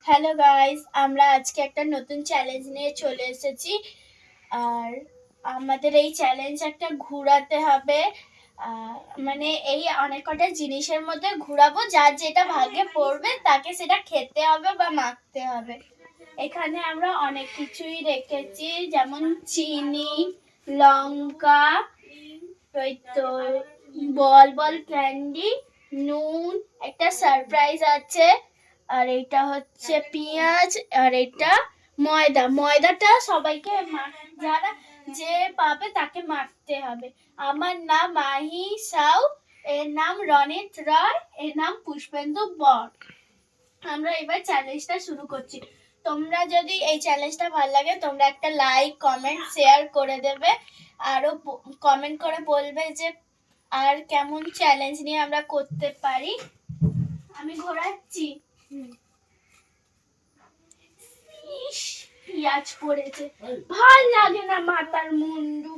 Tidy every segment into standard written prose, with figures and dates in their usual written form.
Hello guys, আমরা আজকে একটা নতুন চ্যালেঞ্জ নিয়ে চলে এসেছি। আর আমাদের এই চ্যালেঞ্জ একটা ঘোরাতে হবে। মানে এই অনেক কটা জিনিসের মধ্যে ঘোরাবো, যার যেটা ভাগে পড়বে তাকে সেটা খেতে হবে বা মাখতে হবে। এখানে আমরা অনেক কিছুই রেখেছি, যেমন চিনি, লঙ্কা, ওই তো বল বল ক্যান্ডি, নুন, একটা সারপ্রাইজ আছে, আর এটা হচ্ছে পেঁয়াজ, আর এটা ময়দাটা সবাইকে যারা যে পাবে তাকে মাখতে হবে। আমার নাম মাহি সাউ, এর নাম রনিত রয়, এর নাম পুষ্পেন্দু বর। আমরা এবার চ্যালেঞ্জটা শুরু করছি। তোমরা যদি এই চ্যালেঞ্জটা ভালো লাগে তোমরা একটা লাইক, কমেন্ট, শেয়ার করে দেবে। আরো কমেন্ট করে বলবে যে আর কেমন চ্যালেঞ্জ নিয়ে আমরা করতে পারি। আমি ঘোরাচ্ছি। পেঁয়াজ পড়েছে, ভাল লাগে না মাথার মুন্ডু।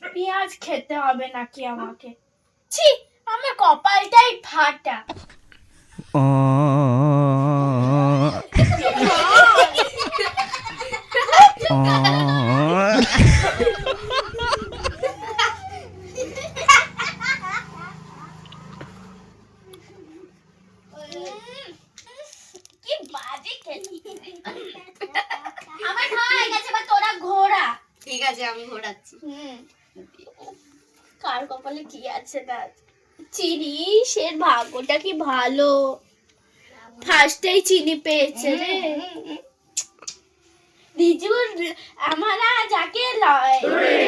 পেঁয়াজ খেতে হবে নাকি আমাকে? ছি, আমার কপালটাই ফাটা। কি বাজে খেলি। আমার খাওয়া হয়ে গেছে, বা তোরা ঘোরা। ঠিক আছে, আমি ঘোরাচ্ছি। কার কপালে কি আছে না? চিনি, সে ভাগ্যটা কি ভালো, ফার্স্টেই চিনি পেয়েছে রে। রিজুর আমরা যাকে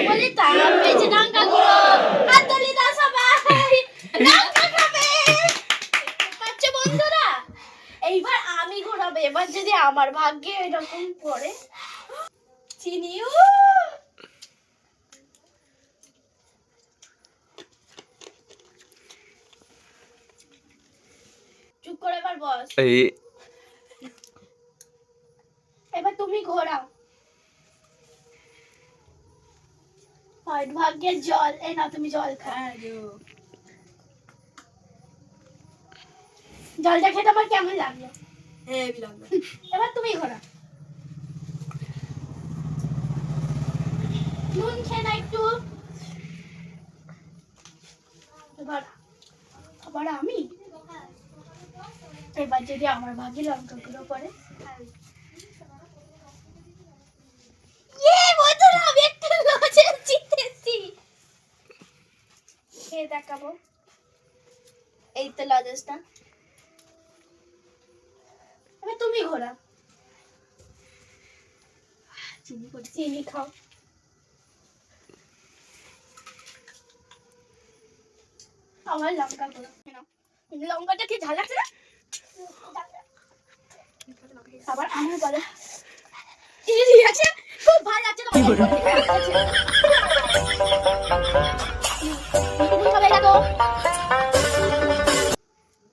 বলে তার পেয়েছে লঙ্কা গুঁড়ো। হাততালি দাও সবাই, লঙ্কা খাবে। আচ্ছা বন্ধুরা, এইবার আমি ঘোরাবো। এবার যদি আমার ভাগ্যে এরকম পড়ে চিনিও। চুপ করে এবার বস। এবার তুমি ঘোরাও। ভাগ্যের জল, এই না তুমি জল খাও। জলটা খেতে আমার কেমন লাগলো? এবার তুমি ঘোরা। নুন খেয়ে না একটু। এবার আবার আমি। এবার যদি আমার ভাগে লঙ্কা গুঁড়ো পড়ে। বন্ধুরা, আমি একটা লজেন্স জিতেছি। খেয়ে দেখাবো। এই তো লজেন্সটা। এবার তুমি ঘোরা। চিনি খাও। আমার লঙ্কা গুঁড়ো। লঙ্কাটা কি ঝাল লাগছে না? আবার আমার বলে খুব ভালো লাগছে।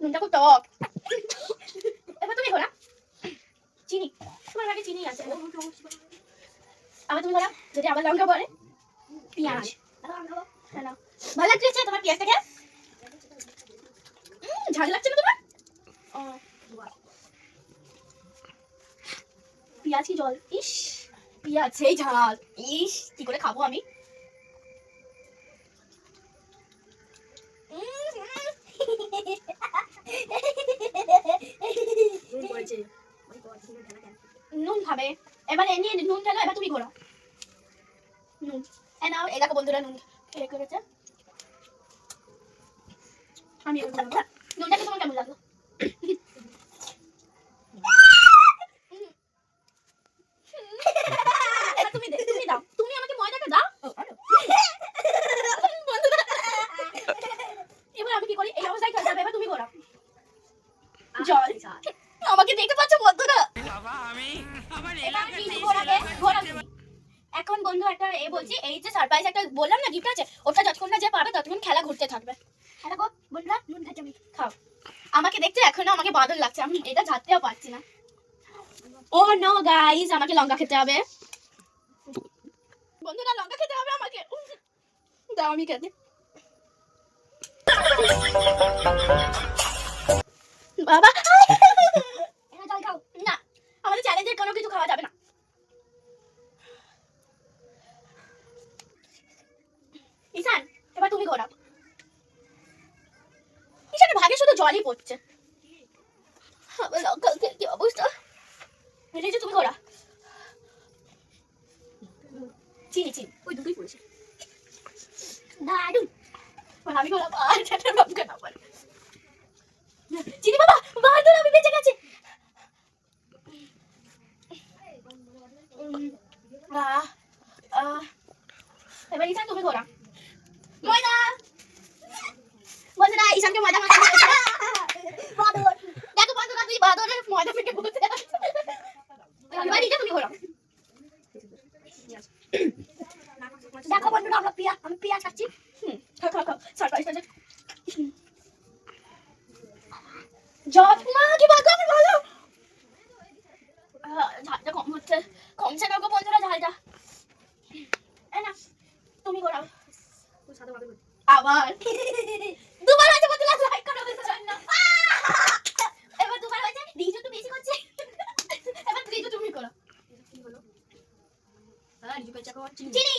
নুনটা খুব টক। এবার তুমি ঘোরা। চিনি, তোমার আগে চিনি আছে। আবার তুমি ঘোরা। যদি আবার লঙ্কা পড়ে, পেঁয়াজ। ভালো লাগছে তোমার পেঁয়াজ থেকে? ঝাল লাগছে না তোমার? পেঁয়াজ কি জল? ইস, পেঁয়াজ সেই ঝাল। ইস, কি করে খাবো আমি? নুন খাবে? এবার এ নিয়ে নুন খেলো। এবার তুমি ঘোরা। নুন এ নাও। এই দেখো বন্ধুরা, নুন খেয়ে করেছে। আমি নুনটা তোমার কেমন লাগলো? তুমি দাও, তুমি আমাকে ময়দাটা দাও। এবার আমি কি করি? এই অবস্থায় খেলতে হবে। এবার তুমি ঘোরাও। জল আমাকে দেখতে পাচ্ছ বন্ধুরা? এখন বন্ধু একটা বলছি, এই যে সারপ্রাইজ একটা বললাম না গিফট আছে, ওটা যতক্ষণ না যে পাবে ততক্ষণ খেলা ঘুরতে থাকবে। খেলা গো বন্ধুরা, নুন খাচ্ছি আমি। খাও। আমাকে দেখতে এখনো আমাকে বাদল লাগছে, আমি এটা ঝাড়তেও পারছি না। ও নো গাইস, আমাকে লঙ্কা খেতে হবে। বন্ধুরা, লঙ্কা খেতে হবে আমাকে। দাও আমি খেতে। বাবা জলই পড়ছে। আমার লঙ্কা কি অবস্থা। এই যে তুমি ঘোরা চিনি ওই দুটোই পড়েছে। দারুন। আমি ঘোরা আর চারটা লঙ্কা না পারে চিনি বাবা বাহাদুর আমি বেঁচে গেছি। এবার ঈশান তুমি ঘোরা। ময়দা বন্ধুরা ঈশানকে ময়দা মাখানো হয়েছে। বাদর দেখো বন্ধুরা তুই বাদরের ময়দা মেখে বসে আছিস। এবার ঈশান তুমি ঘোরা। দেখো বন্ধুরা আমি পিয়া খাচ্ছি। খাও সারপ্রাইজ আছে। জল মা কি ভালো আমি ভালো। ঝালটা কম হচ্ছে কমছে না গো বন্ধুরা ঝালটা। না তুমি ঘোরাও আবার দুবার আছে বন্ধুরা লাইক করো জন্য। এবার দুবার হয়েছে রিজু তো বেশি করছে। এবার রিজু তুমি করো। চিনি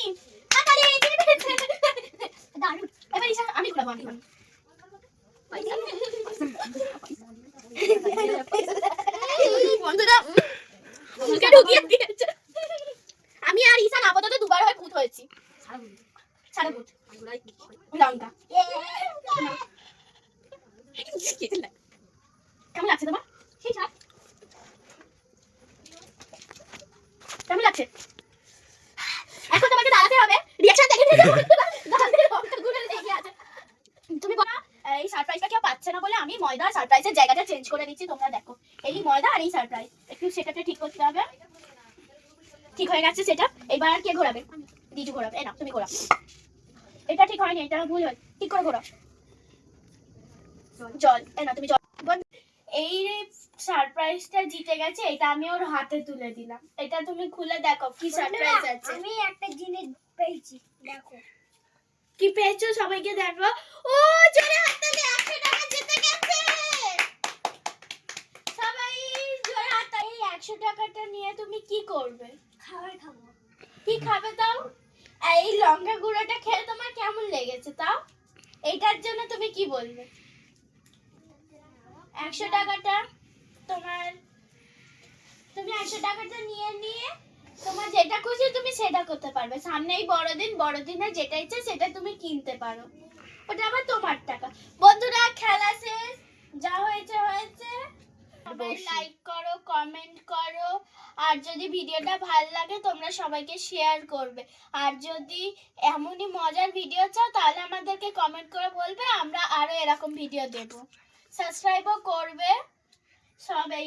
আকারে চিনি দারুন। এবার ঈশান আমি ঘোরাবো আমি ঘোরাবো। বন্ধুরা মুখে ঢুকিয়ে দিয়েছে। আমি আর ঈশান আপাতত দুবার হয়ে ভূত হয়েছি। সারা ভূত লঙ্কা কেমন লাগছে তোমার সেই সাপ কেমন লাগছে? এখন তোমাকে দাঁড়াতে হবে রিঅ্যাকশন দেখে লেগে আছে। তুমি বলো এই সারপ্রাইজটা কেউ পাচ্ছে না বলে আমি ময়দা সারপ্রাইজের জায়গাটা চেঞ্জ করে দিচ্ছি। তোমরা দেখো এই ময়দা আর এই সারপ্রাইজ একটু সেটাকে ঠিক করতে হবে। ঠিক হয়ে গেছে সেটা। এবার কে ঘোরাবে? রিজু ঘোরাবে। না তুমি ঘোরাও। এটা ঠিক হয়নি এটা ভুল হয় ঠিক করে ঘোরাও। জল না তুমি জল। এই সারপ্রাইজটা জিতে গেছে এটা আমি ওর হাতে তুলে দিলাম। এটা তুমি খুলে দেখো কি সারপ্রাইজ আছে। আমি একটা জিনিস পেয়েছি দেখো। কি পেয়েছো সবাইকে দেখো। ও জোরে হাততালি 100 টাকা জিতে গেছে। সবাই জোরে হাততালি। এই 100 টাকাটা নিয়ে তুমি কি করবে? খাবার খাবো। কি খাবে তাও? এই লঙ্কা গুঁড়োটা খেয়ে তোমার কেমন লেগেছে তাও? এইটার জন্য তুমি কি বলবে? 100 টাকাটা তোমার তুমি 100 টাকাটা নিয়ে তোমার যেটা খুশি তুমি সেটা করতে পারবে। সামনেই বড়দিনে যেটা ইচ্ছে সেটা তুমি কিনতে পারো। ওটা আবার তোমার টাকা। বন্ধুরা খেলা শেষ যা হয়েছে হয়েছে। সবাই লাইক করো কমেন্ট করো আর যদি ভিডিওটা ভালো লাগে তোমরা সবাইকে শেয়ার করবে। আর যদি এমনই মজার ভিডিও চাও তাহলে আমাদেরকে কমেন্ট করে বলবে আমরা আরো এরকম ভিডিও দেব। সাবস্ক্রাইবও করবে সবাই।